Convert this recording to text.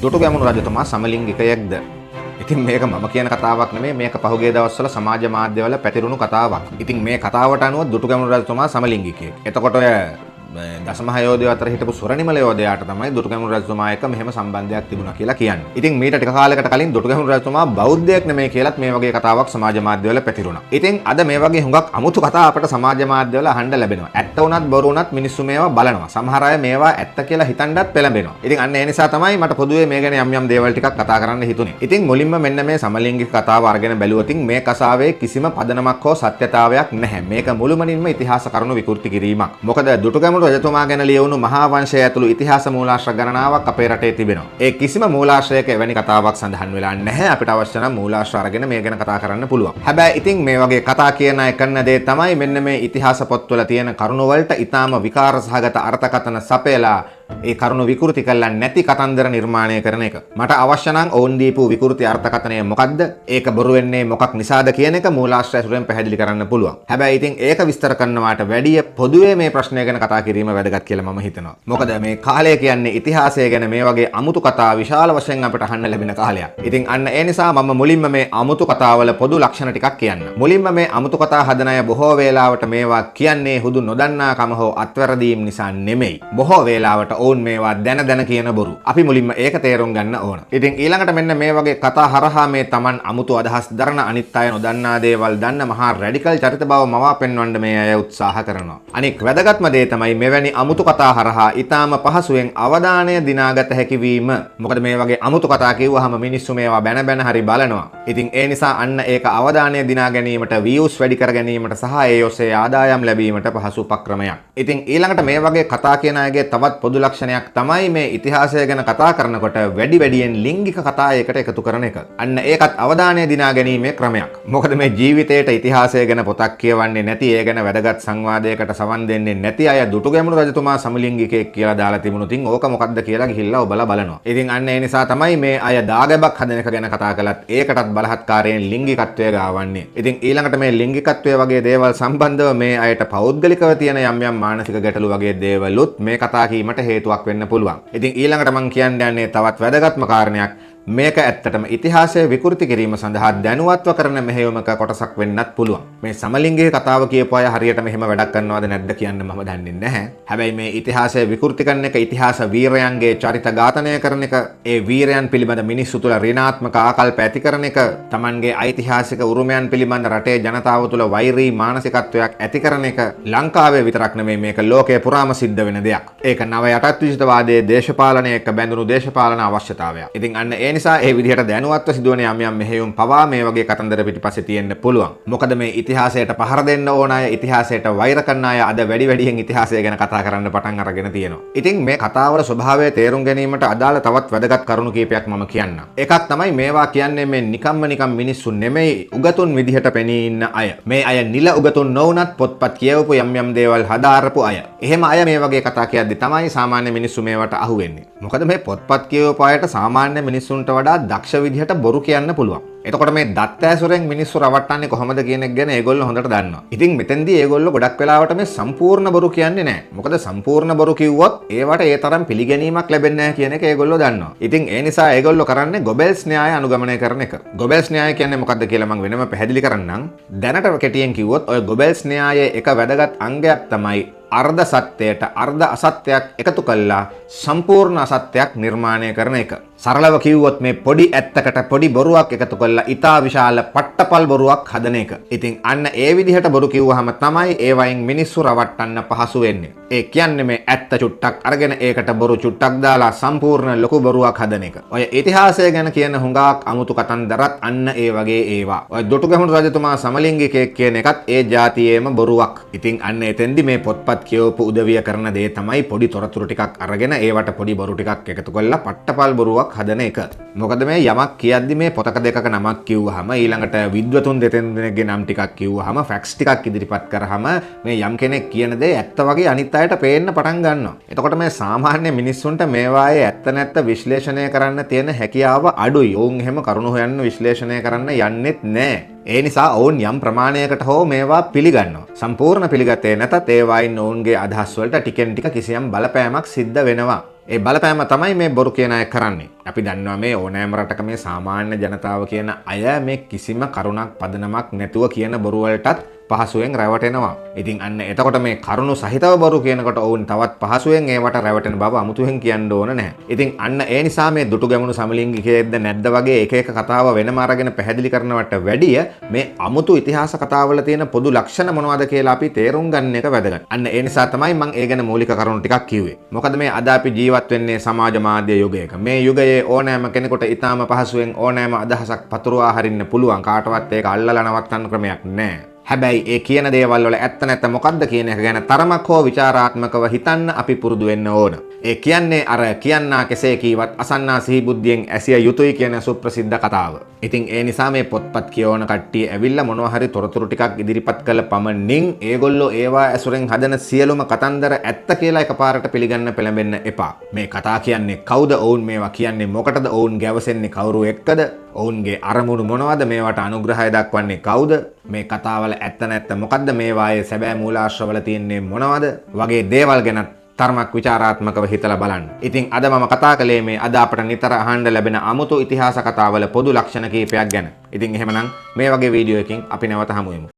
දුටුගැමුණු රජතුමා සමලිංගිකයෙක්ද? ඉතින් මේක මම කියන කතාවක් නෙමෙයි, මේක පහුගිය දවස්වල සමාජ මාධ්‍යවල පැතිරුණු කතාවක්. ඉතින් මේ කතාවට අනුව දුටුගැමුණු රජතුමා සමලිංගිකයෙක්. එතකොට ඔය දසමහ යෝධයෝ අතර හිටපු සුරනිමල යෝධයාට තමයි දුටුගැමුණු රජතුමා එක්ක මෙහෙම සම්බන්ධයක් තිබුණා කියලා කියන්නේ. ඉතින් මීට ටික කාලයකට කලින් දුටුගැමුණු රජතුමා බෞද්ධයෙක් නෙමෙයි කියලාත් මේ වගේ කතාවක් සමාජ මාධ්‍යවල පැතිරුණා. ඉතින් අද මේ වගේ හුඟක් අමුතු කතා අපට සමාජ මාධ්‍යවල අහන්න ලැබෙනවා. ඇත්ත වුණත් බොරු වුණත් මිනිස්සු මේවා බලනවා. සමහර අය මේවා ඇත්ත කියලා හිතන්නත් පෙළඹෙනවා. ඉතින් අන්න ඒ නිසා තමයි මට පොදුවේ මේ ගැන යම් දේවල් ටිකක් කතා කරන්න හිතුනේ. ඉතින් මුලින්ම මෙන්න මේ සමලිංගික කතාව අරගෙන බැලුවොත් මේ කතාවේ කිසිම පදනමක් හෝ සත්‍යතාවයක් නැහැ. මේක මුළුමනින්ම ඉතිහාස කරුණු විකෘති කිරීමක්. මොකද දුටුගැමුණු රජතුමා ගැන ලියවුණු මහා වංශය ඇතුළු ඉතිහාස මූලාශ්‍ර ගණනාවක් අපේ රටේ තිබෙනවා. ඒ කිසිම මූලාශ්‍රයක එවැනි කතාවක් සඳහන් වෙලා නැහැ. අපිට අවශ්‍ය නම් මූලාශ්‍ර අරගෙන මේ ගැන කතා කරන්න පුළුවන්. හැබැයි ඉතින් මේ වගේ කතා කියන අය කරන දේ තමයි මෙන්න මේ ඉතිහාස පොත්වල තියෙන කරුණු වලට ඊටාම විකාර සහගත අර්ථකථන සපයලා ඒ කරුණු විකෘති කරලා නැති කතන්දර නිර්මාණය කරන එක. මට අවශ්‍ය නම් ඔවුන් දීපු විකෘති අර්ථකථනය මොකක්ද? ඒක බොරු වෙන්නේ මොකක් නිසාද කියන එක මූලාශ්‍රය සුරෙන් පැහැදිලි කරන්න පුළුවන්. හැබැයි ඉතින් ඒක විස්තර කරනවාට වැඩිය පොදුවේ මේ ප්‍රශ්නය ගැන කතා කිරීම වැදගත් කියලා මම හිතනවා. මොකද මේ කාලය කියන්නේ ඉතිහාසය ගැන මේ වගේ අමුතු කතා විශාල වශයෙන් අපිට අහන්න ලැබෙන කාලයක්. ඉතින් අන්න ඒ නිසා මම මුලින්ම මේ අමුතු කතාවල පොදු ලක්ෂණ ටිකක් කියන්න. මුලින්ම මේ අමුතු කතා හදන අය බොහෝ වේලාවට මේවා කියන්නේ හුදු නොදන්නාකම හෝ අත්වැරදීම් නිසා නෙමෙයි. බොහෝ වේලාවට ඔවුන් මේවා දැන කියන බොරු. අපි මුලින්ම ඒක තේරුම් ගන්න ඕන. ඉතින් ඊළඟට මෙන්න මේ වගේ කතා හරහා මේ Taman අමුතු අදහස් දරන අනිත් අය නොදන්නා දේවල් දන්න මහා රැඩිකල් චරිත බව මවා පෙන්වන්න මේ අය උත්සාහ කරනවා. අනික් වැදගත්ම දේ තමයි මෙවැනි අමුතු කතා හරහා ඊටාම පහසුවෙන් අවධානය දිනාගත හැකි වීම. මොකද මේ වගේ අමුතු කතා කිව්වහම මිනිස්සු මේවා බැන හරි බලනවා. ඉතින් ඒ නිසා අන්න ඒක අවධානය දිනා ගැනීමට, views වැඩි කර ගැනීමට සහ ඒ ඔස්සේ ආදායම් ලැබීමට පහසු උපක්‍රමයක්. ඉතින් ඊළඟට මේ වගේ කතා කියන අයගේ තවත් පොදු ලක්ෂණයක් තමයි මේ ඉතිහාසය ගැන කතා කරනකොට වැඩියෙන් ලිංගික කතා එකට එකතු කරන එක. අන්න ඒකත් අවධානය දිනා ගැනීමේ ක්‍රමයක්. මොකද මේ ජීවිතේට ඉතිහාසය ගැන පොතක් කියවන්නේ නැති, ඒ ගැන වැදගත් සංවාදයකට සවන් දෙන්නේ නැති අය දුටුගැමුණු රජතුමා සමලිංගිකයෙක් කියලා දාලා තිබුණු තින් ඕක මොකක්ද කියලා ගිහිල්ලා ඔබලා බලනවා. ඉතින් අන්න ඒ නිසා තමයි මේ අය දාගැබක් හදන එක ගැන කතා කළත් ඒකටත් බලහත්කාරයෙන් ලිංගිකත්වය ගාවන්නේ. ඉතින් ඊළඟට මේ ලිංගිකත්වය වගේ දේවල් සම්බන්ධව මේ අයට පෞද්ගලිකව තියෙන යම් මානසික ගැටලු වගේ දේවලුත් මේ කතා කීමට හේතුවක් වෙන්න පුළුවන්. ඉතින් ඊළඟට මම කියන්න යන්නේ තවත් වැදගත්ම කාරණයක්. මේක ඇත්තටම ඉතිහාසය විකෘති කිරීම සඳහා දැනුවත්ව කරන මෙහෙයුමක කොටසක් වෙන්නත් පුළුවන්. මේ සමලිංගික කතාව කියපු අය හරියට මෙහෙම වැඩක් කරනවද නැද්ද කියන්න මම දන්නේ නැහැ. හැබැයි මේ ඉතිහාසය විකෘති කරන එක, ඉතිහාස වීරයන්ගේ චරිත ඝාතනය කරන එක, ඒ වීරයන් පිළිබඳ මිනිස්සු තුළ ඍණාත්මක ආකල්ප ඇති කරන එක, Tamanගේ ඓතිහාසික උරුමයන් පිළිබඳ රටේ ජනතාව තුළ වෛරී මානසිකත්වයක් ඇති කරන එක ලංකාවේ විතරක් නෙමෙයි, මේක ලෝකයේ පුරාම සිද්ධ වෙන දෙයක්. ඒක නව යටත් විජිතවාදයේ දේශපාලනය එක්ක බැඳුණු දේශපාලන අවශ්‍යතාවයක්. ඉතින් අන්න ඒ නිසා ඒ විදිහට දැනුවත්ව සිදුවන යම් මෙහෙයුම් පවා මේ වගේ කතන්දර පිටිපස්සේ තියෙන්න පුළුවන්. මොකද මේ ඉතිහාසයට පහර දෙන්න ඕන අය, ඉතිහාසයට වෛර කරන අය අද වැඩියෙන් ඉතිහාසය ගැන කතා කරන්න පටන් අරගෙන තියෙනවා. ඉතින් මේ කතාවල ස්වභාවය තේරුම් ගැනීමට අදාළ තවත් වැදගත් කරුණු කීපයක් මම කියන්නම්. එකක් තමයි මේවා කියන්නේ මේ නිකම් මිනිස්සු නෙමෙයි, උගතුන් විදිහට පෙනී ඉන්න අය. මේ අය නිල උගතුන් නොවුනත් පොත්පත් කියවපු යම් දේවල් හදාරපු අය. එහෙම අය මේ වගේ කතා කියද්දි තමයි සාමාන්‍ය මිනිස්සු මේවට අහු වෙන්නේ. මොකද මේ පොත්පත් කියවපු අයට සාමාන්‍ය මිනිස්සුන්ට වඩා දක්ෂ විදිහට බොරු කියන්න පුළුවන්. එතකොට මේ දත් ඇසුරෙන් මිනිස්සු රවට්ටන්නේ කොහොමද කියන එක ගැන ඒගොල්ලෝ හොඳට දන්නවා. ඉතින් මෙතෙන්දී ඒගොල්ලෝ ගොඩක් වෙලාවට මේ සම්පූර්ණ බොරු කියන්නේ නැහැ. මොකද සම්පූර්ණ බොරු කිව්වොත් ඒවට ඒ තරම් පිළිගැනීමක් ලැබෙන්නේ නැහැ කියන එක ඒගොල්ලෝ දන්නවා. ඉතින් ඒ නිසා ඒගොල්ලෝ කරන්නේ ගොබෙල්ස් න්‍යාය අනුගමනය කරන එක. ගොබෙල්ස් න්‍යාය කියන්නේ මොකක්ද කියලා මම වෙනම පැහැදිලි කරන්නම්. දැනට කෙටියෙන් කිව්වොත් ඔය ගොබෙල්ස් න්‍යායයේ එක වැදගත් අංගයක් තමයි අර්ධ සත්‍යයට අර්ධ අසත්‍යයක් එකතු කළා සම්පූර්ණ අසත්‍යයක් නිර්මාණය කරන එක. සරලව කිව්වොත් මේ පොඩි ඇත්තකට පොඩි බොරුවක් එකතු කළා ඉතා විශාල පට්ටපල් බොරුවක් හදන එක. ඉතින් අන්න ඒ විදිහට බොරු කිව්වහම තමයි ඒ වයින් මිනිස්සු රවට්ටන්න පහසු වෙන්නේ. ඒ කියන්නේ මේ ඇත්ත චුට්ටක් අරගෙන ඒකට බොරු චුට්ටක් දාලා සම්පූර්ණ ලොකු බොරුවක් හදන එක. ඔය ඉතිහාසය ගැන කියන හුඟක් අමුතු කතන්දරත් අන්න ඒ වගේ ඒවා. ඔය දුටුගැමුණු රජතුමා සමලිංගිකයෙක් කියන එකත් ඒ જાතියේම බොරුවක්. ඉතින් අන්න එතෙන්දි මේ පොත්පත් කියවපු උදවිය කරන දේ තමයි පොඩි තොරතුරු ටිකක් අරගෙන ඒවට පොඩි බොරු ටිකක් එකතු කරලා පට්ටපල් බොරුවක් හදන එක. මොකද මේ යමක් කියද්දි මේ පොතක දෙකක නමක් කිව්වහම ඊළඟට විද්වතුන් දෙදෙනෙක්ගේ නම් ටිකක් කිව්වහම ෆැක්ට්ස් ටිකක් ඉදිරිපත් කරාම මේ යම් කෙනෙක් කියන දේ ඇත්ත වගේ අනිත් අයට පේන්න පටන් ගන්නවා. එතකොට මේ සාමාන්‍ය මිනිස්සුන්ට මේවායේ ඇත්ත නැත්ත විශ්ලේෂණය කරන්න තියෙන හැකියාව අඩුයි. ඔවුන් එහෙම කරුණු හොයන්න විශ්ලේෂණය කරන්න යන්නෙත් නැහැ. ඒ නිසා ඔවුන් යම් ප්‍රමාණයකට හෝ මේවා පිළිගන්නවා. සම්පූර්ණ පිළිගත්තේ නැතත් ඒවායින් ඔවුන්ගේ අදහස් වලට ටිකෙන් ටික කිසියම් බලපෑමක් සිද්ධ වෙනවා. ඒ බලපෑම තමයි මේ බොරු කියන අය කරන්නේ. අපි දන්නවා මේ ඕනෑම රටක මේ සාමාන්‍ය ජනතාව කියන අය මේ කිසිම කරුණක් පදනමක් නැතුව කියන බොරු වලටත් පහසුවෙන් රැවටෙනවා. ඉතින් අන්න එතකොට මේ කරුණු සහිතව බොරු කියනකොට ඔවුන් තවත් පහසුවෙන් ඒවට රැවටෙන බව අමුතුවෙන් කියන්න ඕන නැහැ. ඉතින් අන්න ඒ නිසා මේ දුටු ගැමුණු සමලිංගිකයෙක්ද නැද්ද වගේ එක එක කතාව වෙනම අරගෙන පැහැදිලි කරනවට වැඩිය මේ අමුතු ඉතිහාස කතාවල තියෙන පොදු ලක්ෂණ මොනවද කියලා අපි තේරුම් ගන්න එක වැදගත්. අන්න ඒ නිසා තමයි මම ඒ ගැන මූලික කරුණු ටිකක් කිව්වේ. මොකද මේ අද අපි ජීවත් වෙන්නේ සමාජ මාධ්‍ය යුගයක. මේ යුගයේ ඕනෑම කෙනෙකුට ඊටාම පහසුවෙන් ඕනෑම අදහසක් පතුරවා හරින්න පුළුවන්. කාටවත් ඒක අල්ලලා නවත්තන්න ක්‍රමයක් නැහැ. හැබැයි ඒ කියන දේවල් වල ඇත්ත නැත්ත මොකද්ද කියන එක ගැන තරමක් හෝ විචාරාත්මකව හිතන්න අපි පුරුදු වෙන්න ඕන. ඒ කියන්නේ අර කියන්නා කෙසේ කීවත් අසන්නා සිහි බුද්ධියෙන් ඇසිය යුතුයි කියන සුප්‍රසිද්ධ කතාව. ඉතින් ඒ නිසා මේ පොත්පත් කියවන කට්ටිය ඇවිල්ලා මොනවා හරි තොරතුරු ටිකක් ඉදිරිපත් කළ පමණින් ඒගොල්ලෝ ඒවා ඇසුරෙන් හදන සියලුම කතන්දර ඇත්ත කියලා එකපාරට පිළිගන්න පෙළඹෙන්න එපා. මේ කතා කියන්නේ කවුද? ඔවුන් මේවා කියන්නේ මොකටද? ඔවුන් ගැවසෙන්නේ කවුරු එක්කද? ඔවුන්ගේ අරමුණු මොනවද? මේවට අනුග්‍රහය දක්වන්නේ කවුද? මේ කතාවල ඇත්ත නැත්ත මොකද්ද? මේවායේ සැබෑ මූලාශ්‍රවල තියෙන්නේ මොනවද? වගේ දේවල් ගැන තරමක් විචාරාත්මකව හිතලා බලන්න. ඉතින් අද මම කතා කළේ මේ අද අපට නිතර අහන්න ලැබෙන අමුතු ඉතිහාස කතාවල පොදු ලක්ෂණ කීපයක් ගැන. ඉතින් එහෙමනම් මේ වගේ වීඩියෝ එකකින් අපි නැවත හමු වෙමු.